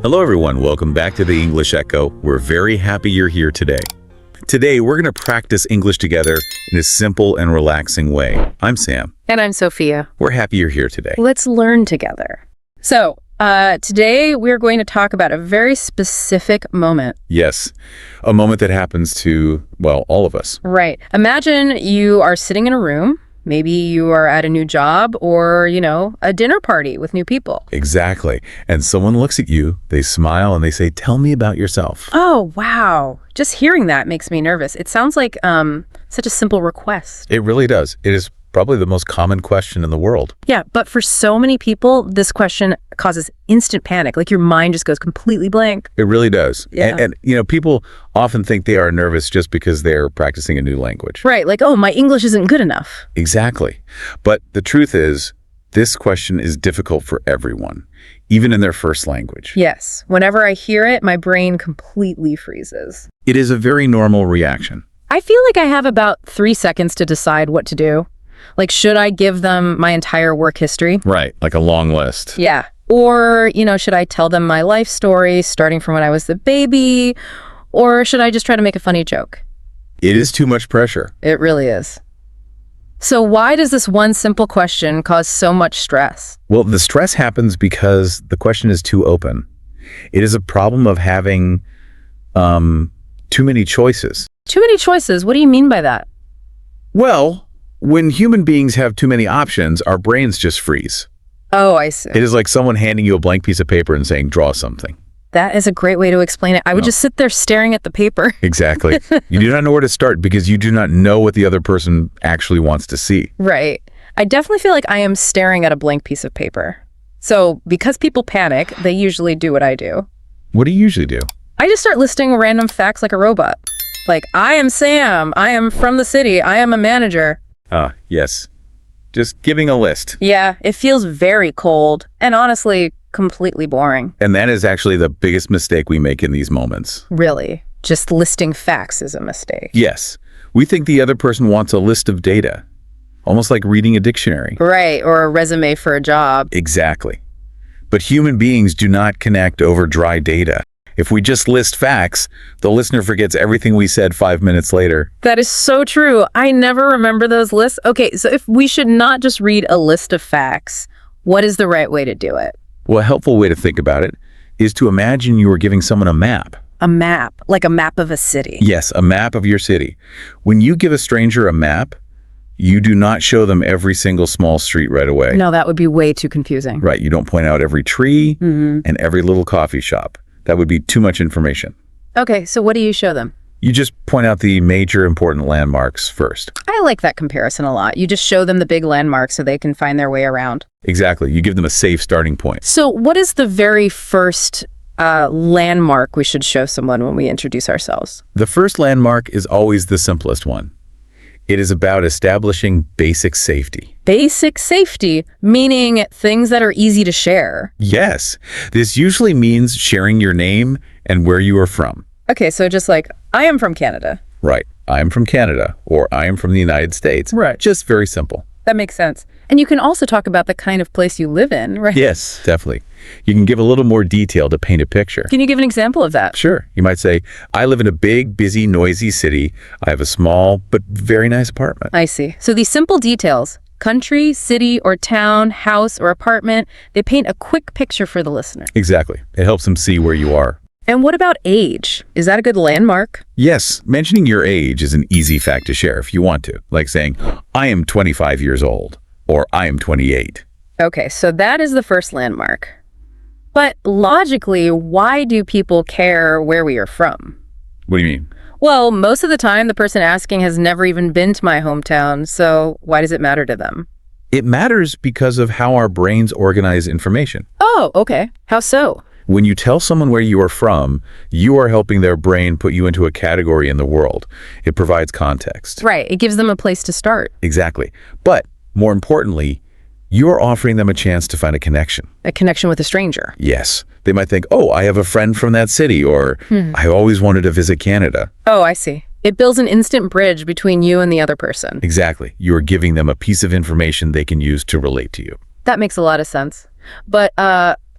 Hello everyone, welcome back to the English Echo. We're very happy you're here today. Today we're going to practice English together in a simple and relaxing way. I'm Sam. And I'm Sophia. We're happy you're here today. Let's learn together. So, today we're going to talk about a very specific moment. Yes, a moment that happens to, well, all of us. Right. Imagine you are sitting in a room. Maybe you are at a new job or, a dinner party with new people. Exactly. And someone looks at you, they smile, and they say, "Tell me about yourself." Oh, wow. Just hearing that makes me nervous. It sounds like such a simple request. It really does. It is probably the most common question in the world. Yeah, but for so many people, this question causes instant panic. Like your mind just goes completely blank. It really does. Yeah. And people often think they are nervous just because they're practicing a new language. Right, like, oh, my English isn't good enough. Exactly. But the truth is, this question is difficult for everyone, even in their first language. Yes, whenever I hear it, my brain completely freezes. It is a very normal reaction. I feel like I have about 3 seconds to decide what to do. Like, should I give them my entire work history? Right, like a long list. Yeah. Or, should I tell them my life story starting from when I was the baby? Or should I just try to make a funny joke? It is too much pressure. It really is. So why does this one simple question cause so much stress? Well, the stress happens because the question is too open. It is a problem of having too many choices. Too many choices? What do you mean by that? Well, when human beings have too many options, our brains just freeze. Oh, I see. It is like someone handing you a blank piece of paper and saying, "Draw something." That is a great way to explain it. I would just sit there staring at the paper. Exactly. You do not know where to start because you do not know what the other person actually wants to see. Right. I definitely feel like I am staring at a blank piece of paper. So because people panic, they usually do what I do. What do you usually do? I just start listing random facts like a robot. Like, I am Sam. I am from the city. I am a manager. Ah, yes. Just giving a list. Yeah, it feels very cold and honestly completely boring. And that is actually the biggest mistake we make in these moments. Really, just listing facts is a mistake. Yes. We think the other person wants a list of data, almost like reading a dictionary. Right, or a resume for a job. Exactly. But human beings do not connect over dry data. If we just list facts, the listener forgets everything we said 5 minutes later. That is so true. I never remember those lists. Okay, so if we should not just read a list of facts, what is the right way to do it? Well, a helpful way to think about it is to imagine you are giving someone a map. A map, like a map of a city. Yes, a map of your city. When you give a stranger a map, you do not show them every single small street right away. No, that would be way too confusing. Right, you don't point out every tree and every little coffee shop. That would be too much information. Okay, so what do you show them? You just point out the major important landmarks first. I like that comparison a lot. You just show them the big landmarks so they can find their way around. Exactly. You give them a safe starting point. So what is the very first landmark we should show someone when we introduce ourselves? The first landmark is always the simplest one. It is about establishing basic safety. Basic safety, meaning things that are easy to share. Yes. This usually means sharing your name and where you are from. Okay, so just like, I am from Canada. Right. I am from Canada, or I am from the United States. Right. Just very simple. That makes sense. And you can also talk about the kind of place you live in, right? Yes, definitely. You can give a little more detail to paint a picture. Can you give an example of that? Sure. You might say, "I live in a big, busy, noisy city. I have a small but very nice apartment." I see. So these simple details, country, city, or town, house, or apartment, they paint a quick picture for the listener. Exactly. It helps them see where you are. And what about age? Is that a good landmark? Yes, mentioning your age is an easy fact to share if you want to, like saying, "I am 25 years old," or "I am 28. Okay, so that is the first landmark. But logically, why do people care where we are from? What do you mean? Well, most of the time, the person asking has never even been to my hometown, so why does it matter to them? It matters because of how our brains organize information. Oh, okay. How so? When you tell someone where you are from, you are helping their brain put you into a category in the world. It provides context. Right, it gives them a place to start. Exactly. But more importantly, you are offering them a chance to find a connection. A connection with a stranger. Yes. They might think, "Oh, I have a friend from that city," or "I always wanted to visit Canada." Oh, I see. It builds an instant bridge between you and the other person. Exactly. You are giving them a piece of information they can use to relate to you. That makes a lot of sense. But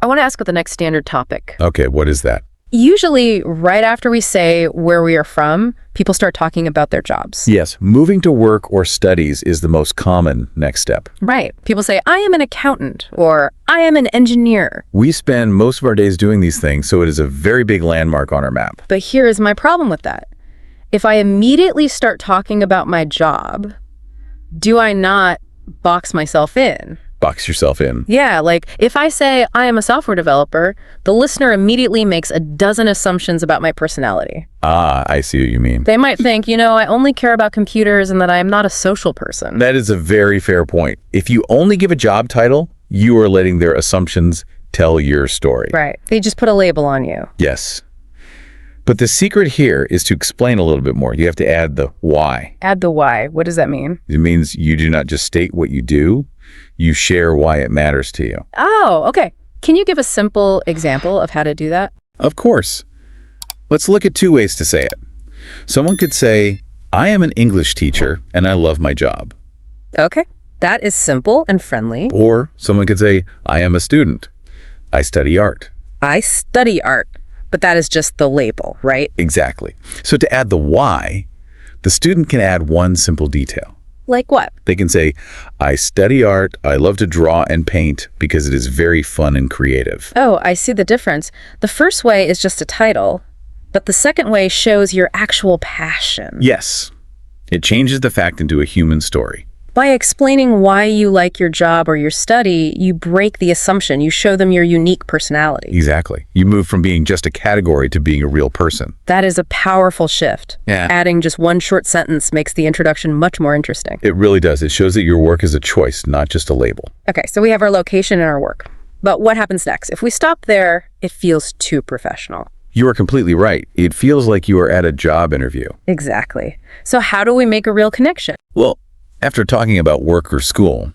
I want to ask about the next standard topic. Okay, what is that? Usually, right after we say where we are from, people start talking about their jobs. Yes, moving to work or studies is the most common next step. Right. People say, I am an accountant, or I am an engineer. We spend most of our days doing these things, so it is a very big landmark on our map. But here is my problem with that. If I immediately start talking about my job, do I not box myself in? Box yourself in. Yeah, like if I say I am a software developer, the listener immediately makes a dozen assumptions about my personality. Ah, I see what you mean. They might think, I only care about computers and that I am not a social person. That is a very fair point. If you only give a job title, you are letting their assumptions tell your story. Right. They just put a label on you. Yes. But the secret here is to explain a little bit more. You have to add the why. Add the why. What does that mean? It means you do not just state what you do, you share why it matters to you. Oh, okay. Can you give a simple example of how to do that? Of course. Let's look at two ways to say it. Someone could say, I am an English teacher and I love my job. Okay. That is simple and friendly. Or someone could say, I am a student. I study art. I study art. But that is just the label, right? Exactly. So to add the why, the student can add one simple detail. Like what? They can say, I study art, I love to draw and paint because it is very fun and creative. Oh, I see the difference. The first way is just a title, but the second way shows your actual passion. Yes. It changes the fact into a human story. By explaining why you like your job or your study, you break the assumption. You show them your unique personality. Exactly. You move from being just a category to being a real person. That is a powerful shift. Yeah. Adding just one short sentence makes the introduction much more interesting. It really does. It shows that your work is a choice, not just a label. Okay, so we have our location and our work. But what happens next? If we stop there, it feels too professional. You are completely right. It feels like you are at a job interview. Exactly. So how do we make a real connection? Well, after talking about work or school,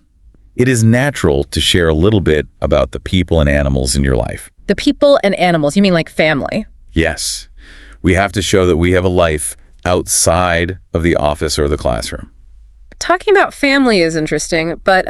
it is natural to share a little bit about the people and animals in your life. The people and animals, you mean like family? Yes. We have to show that we have a life outside of the office or the classroom. Talking about family is interesting, but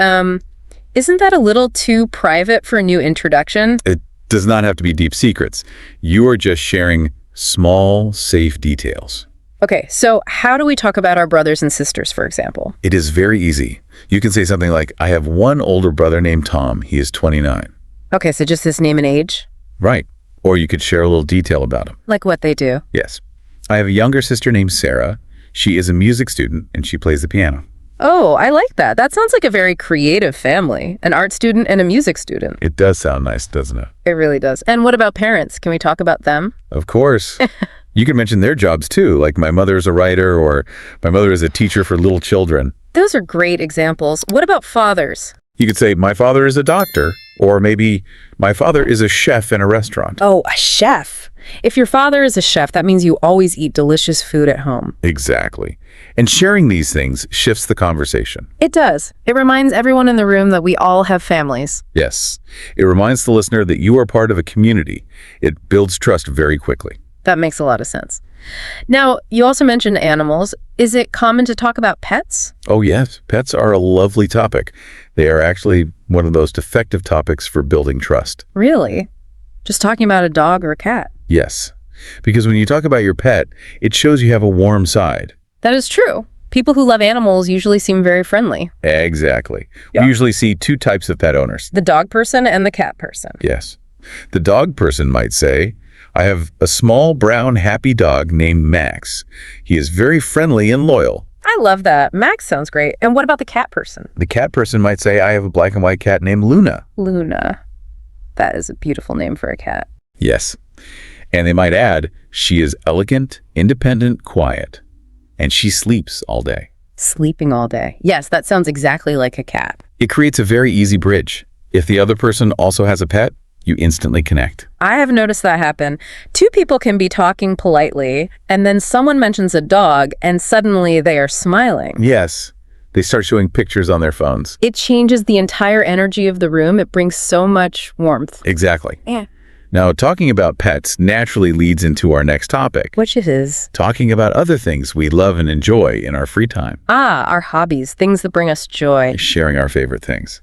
isn't that a little too private for a new introduction? It does not have to be deep secrets. You are just sharing small, safe details. Okay, so how do we talk about our brothers and sisters, for example? It is very easy. You can say something like, I have one older brother named Tom. He is 29. Okay, so just his name and age? Right. Or you could share a little detail about him. Like what they do? Yes. I have a younger sister named Sarah. She is a music student and she plays the piano. Oh, I like that. That sounds like a very creative family. An art student and a music student. It does sound nice, doesn't it? It really does. And what about parents? Can we talk about them? Of course. You can mention their jobs too, like my mother is a writer or my mother is a teacher for little children. Those are great examples. What about fathers? You could say, my father is a doctor, or maybe my father is a chef in a restaurant. Oh, a chef. If your father is a chef, that means you always eat delicious food at home. Exactly. And sharing these things shifts the conversation. It does. It reminds everyone in the room that we all have families. Yes. It reminds the listener that you are part of a community. It builds trust very quickly. That makes a lot of sense. Now, you also mentioned animals. Is it common to talk about pets? Oh, yes. Pets are a lovely topic. They are actually one of the most effective topics for building trust. Really? Just talking about a dog or a cat? Yes. Because when you talk about your pet, it shows you have a warm side. That is true. People who love animals usually seem very friendly. Exactly. Yeah. We usually see two types of pet owners. The dog person and the cat person. Yes. The dog person might say, I have a small, brown, happy dog named Max. He is very friendly and loyal. I love that. Max sounds great. And what about the cat person? The cat person might say, I have a black and white cat named Luna. Luna. That is a beautiful name for a cat. Yes. And they might add, she is elegant, independent, quiet, and she sleeps all day. Sleeping all day. Yes, that sounds exactly like a cat. It creates a very easy bridge. If the other person also has a pet, you instantly connect. I have noticed that happen. Two people can be talking politely, and then someone mentions a dog, and suddenly they are smiling. Yes. They start showing pictures on their phones. It changes the entire energy of the room. It brings so much warmth. Exactly. Yeah. Now, talking about pets naturally leads into our next topic. Which is? Talking about other things we love and enjoy in our free time. Our hobbies, things that bring us joy. Sharing our favorite things.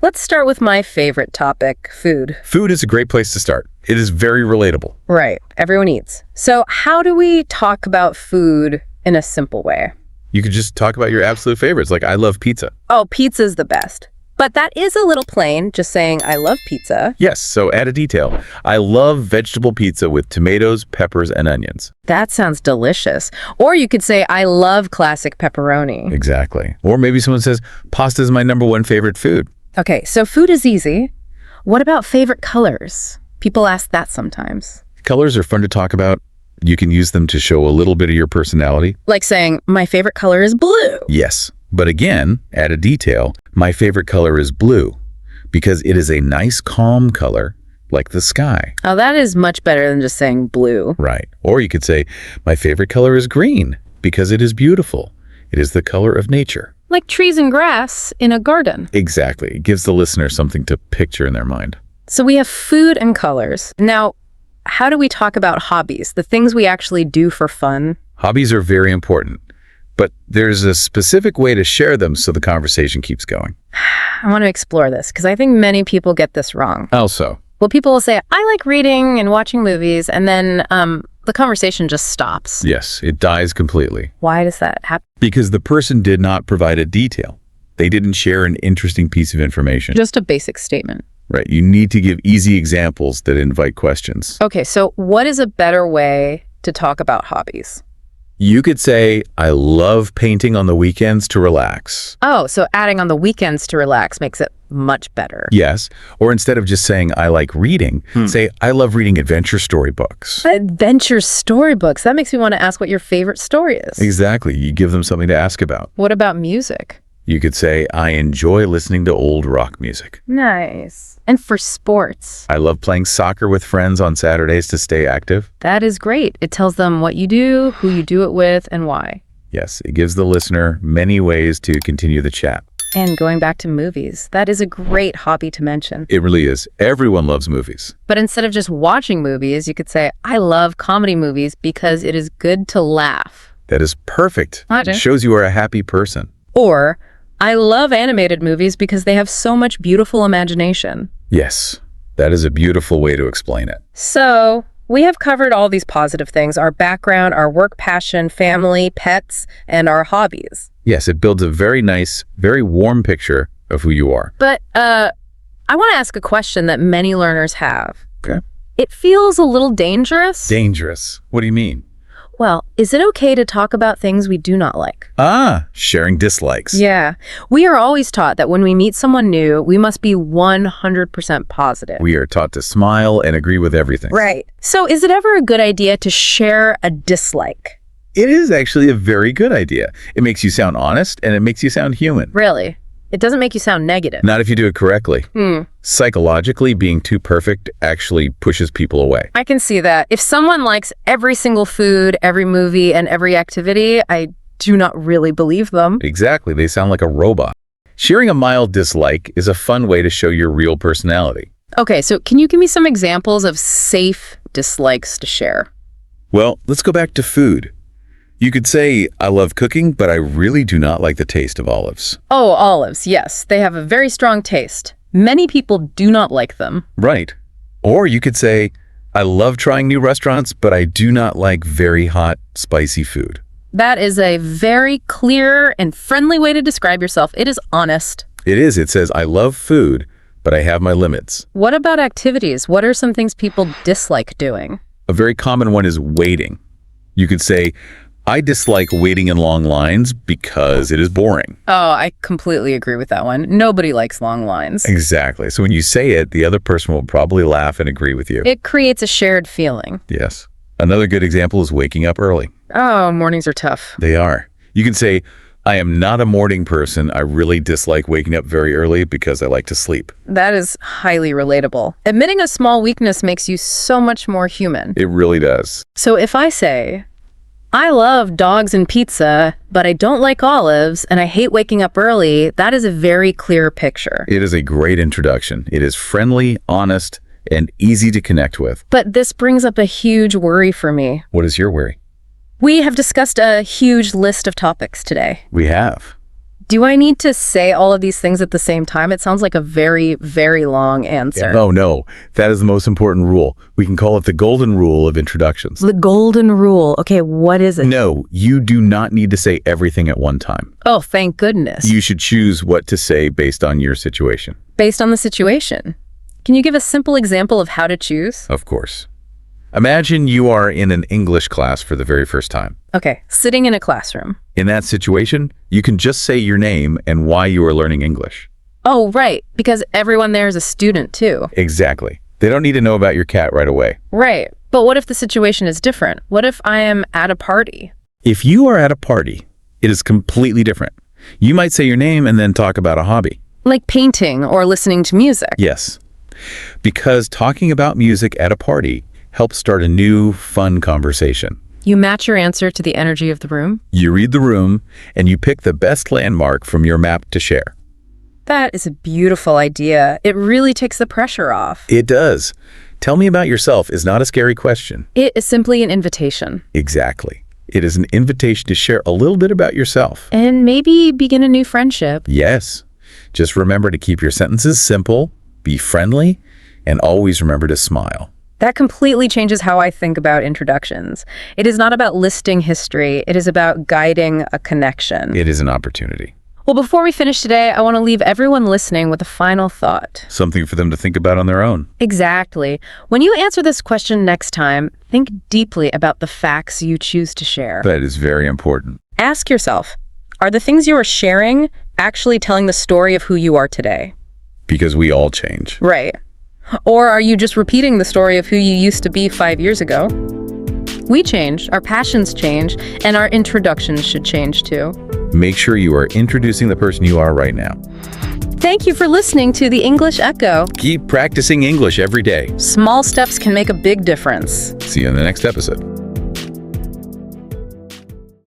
Let's start with my favorite topic, food. Food is a great place to start. It is very relatable. Right. Everyone eats. So how do we talk about food in a simple way? You could just talk about your absolute favorites, like I love pizza. Oh, pizza's the best. But that is a little plain, just saying I love pizza. Yes, so add a detail. I love vegetable pizza with tomatoes, peppers, and onions. That sounds delicious. Or you could say I love classic pepperoni. Exactly. Or maybe someone says, pasta is my #1 favorite food. Okay, so food is easy. What about favorite colors? People ask that sometimes. Colors are fun to talk about. You can use them to show a little bit of your personality. Like saying, my favorite color is blue. Yes, but again, add a detail. My favorite color is blue because it is a nice, calm color like the sky. Oh, that is much better than just saying blue. Right. Or you could say, my favorite color is green because it is beautiful. It is the color of nature. Like trees and grass in a garden. Exactly. It gives the listener something to picture in their mind. So we have food and colors. Now, how do we talk about hobbies, the things we actually do for fun? Hobbies are very important, but there's a specific way to share them so the conversation keeps going. I want to explore this because I think many people get this wrong. Also, Well, people will say, I like reading and watching movies, and then the conversation just stops. yes, it dies completely Why does that happen? because the person did not provide a detail. They didn't share an interesting piece of information. Just a basic statement. Right. You need to give easy examples that invite questions. Okay, so what is a better way to talk about hobbies? You could say, I love painting on the weekends to relax. Oh, so adding on the weekends to relax makes it much better. Yes. Or instead of just saying, I like reading, say, I love reading adventure storybooks. Adventure storybooks. That makes me want to ask what your favorite story is. Exactly. You give them something to ask about. What about music? You could say, I enjoy listening to old rock music. Nice. And for sports? I love playing soccer with friends on Saturdays to stay active. That is great. It tells them what you do, who you do it with, and why. Yes, it gives the listener many ways to continue the chat. And going back to movies, that is a great hobby to mention. It really is. Everyone loves movies. But instead of just watching movies, you could say, I love comedy movies because it is good to laugh. That is perfect. Okay. It shows you are a happy person. Or, I love animated movies because they have so much beautiful imagination. Yes, that is a beautiful way to explain it. So, we have covered all these positive things, our background, our work passion, family, pets, and our hobbies. Yes, it builds a very nice, very warm picture of who you are. But I want to ask a question that many learners have. Okay. It feels a little dangerous. Dangerous. What do you mean? Well, is it okay to talk about things we do not like? Sharing dislikes. Yeah. We are always taught that when we meet someone new, we must be 100% positive. We are taught to smile and agree with everything. Right. So is it ever a good idea to share a dislike? It is actually a very good idea. It makes you sound honest and it makes you sound human. Really? It doesn't make you sound negative. Not if you do it correctly. Psychologically, being too perfect actually pushes people away. I can see that. If someone likes every single food, every movie, and every activity, I do not really believe them. Exactly. They sound like a robot. Sharing a mild dislike is a fun way to show your real personality. Okay, so can you give me some examples of safe dislikes to share? Well, let's go back to food. You could say, I love cooking, but I really do not like the taste of olives. Oh, olives, yes. They have a very strong taste. Many people do not like them. Right. Or you could say, I love trying new restaurants, but I do not like very hot, spicy food. That is a very clear and friendly way to describe yourself. It is honest. It is. It says, I love food, but I have my limits. What about activities? What are some things people dislike doing? A very common one is waiting. You could say, I dislike waiting in long lines because it is boring. Oh, I completely agree with that one. Nobody likes long lines. Exactly. So when you say it, the other person will probably laugh and agree with you. It creates a shared feeling. Yes. Another good example is waking up early. Oh, mornings are tough. They are. You can say, I am not a morning person. I really dislike waking up very early because I like to sleep. That is highly relatable. Admitting a small weakness makes you so much more human. It really does. So if I say, I love dogs and pizza, but I don't like olives, and I hate waking up early, that is a very clear picture. It is a great introduction. It is friendly, honest, and easy to connect with. But this brings up a huge worry for me. What is your worry? We have discussed a huge list of topics today. We have. Do I need to say all of these things at the same time? It sounds like a very, very long answer. Oh, no. That is the most important rule. We can call it the golden rule of introductions. The golden rule. Okay, what is it? No, you do not need to say everything at one time. Oh, thank goodness. You should choose what to say based on your situation. Based on the situation. Can you give a simple example of how to choose? Of course. Imagine you are in an English class for the very first time. Okay, sitting in a classroom. In that situation, you can just say your name and why you are learning English. Oh, right, because everyone there is a student too. Exactly. They don't need to know about your cat right away. Right, but what if the situation is different? What if I am at a party? If you are at a party, it is completely different. You might say your name and then talk about a hobby. Like painting or listening to music. Yes, because talking about music at a party helps start a new, fun conversation. You match your answer to the energy of the room? You read the room, and you pick the best landmark from your map to share. That is a beautiful idea. It really takes the pressure off. It does. Tell me about yourself is not a scary question. It is simply an invitation. Exactly. It is an invitation to share a little bit about yourself. And maybe begin a new friendship. Yes. Just remember to keep your sentences simple, be friendly, and always remember to smile. That completely changes how I think about introductions. It is not about listing history. It is about guiding a connection. It is an opportunity. Well, before we finish today, I want to leave everyone listening with a final thought. Something for them to think about on their own. Exactly. When you answer this question next time, think deeply about the facts you choose to share. That is very important. Ask yourself, are the things you are sharing actually telling the story of who you are today? Because we all change. Right. Or are you just repeating the story of who you used to be 5 years ago? We change, our passions change, and our introductions should change too. Make sure you are introducing the person you are right now. Thank you for listening to The English Echo. Keep practicing English every day. Small steps can make a big difference. See you in the next episode.